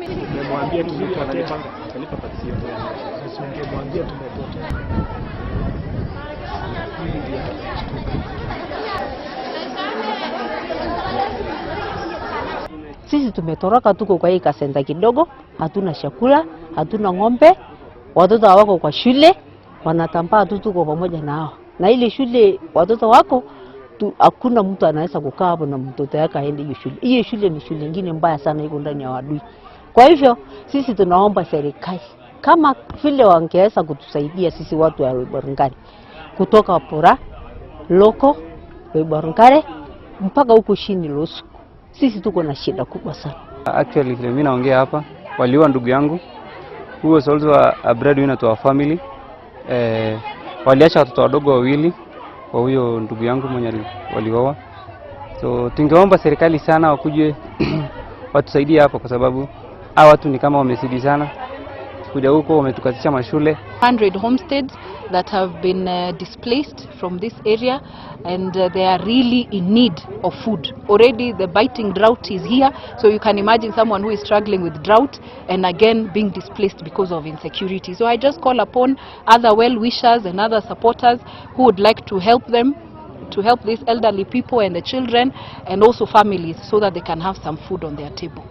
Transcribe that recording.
Nimemwambia tumepotea. Nisingemwambia tumepotea. Sisi tumetoroka, tuko kwa hii kasenta kidogo, hatuna chakula, hatuna ng'ombe, watoto wako kwa shule, wanatambaa tu, tuko pamoja nao. Na ile shule watoto wako hakuna mtu anaweza kukaa hapo na mtoto yake aende hiyo shule. Hiyo shule ni shule nyingine mbaya sana, iko ndani ya wadui. Kwa hivyo sisi tunaomba serikali kama vile wangeweza kutusaidia sisi watu wa Borngari kutoka Pora, Loko, Borngari mpaka huko chini Losu. Sisi tuko na shida kubwa sana. Actually mimi naongea hapa, waliwa ndugu yangu, who was also a breadwinner to our family. Waliacha watoto wadogo wawili kwa huyo ndugu yangu mwenye walioa. So tungeomba serikali sana wakuje watusaidie hapa, kwa sababu hawa watu ni kama wamezidi sana. Kuja huko wametukatisha mashule. 100 homesteads that have been displaced from this area, and they are really in need of food. Already the biting drought is here, so you can imagine someone who is struggling with drought and again being displaced because of insecurity. So I just call upon other well-wishers and other supporters who would like to help them, to help these elderly people and the children and also families, so that they can have some food on their table.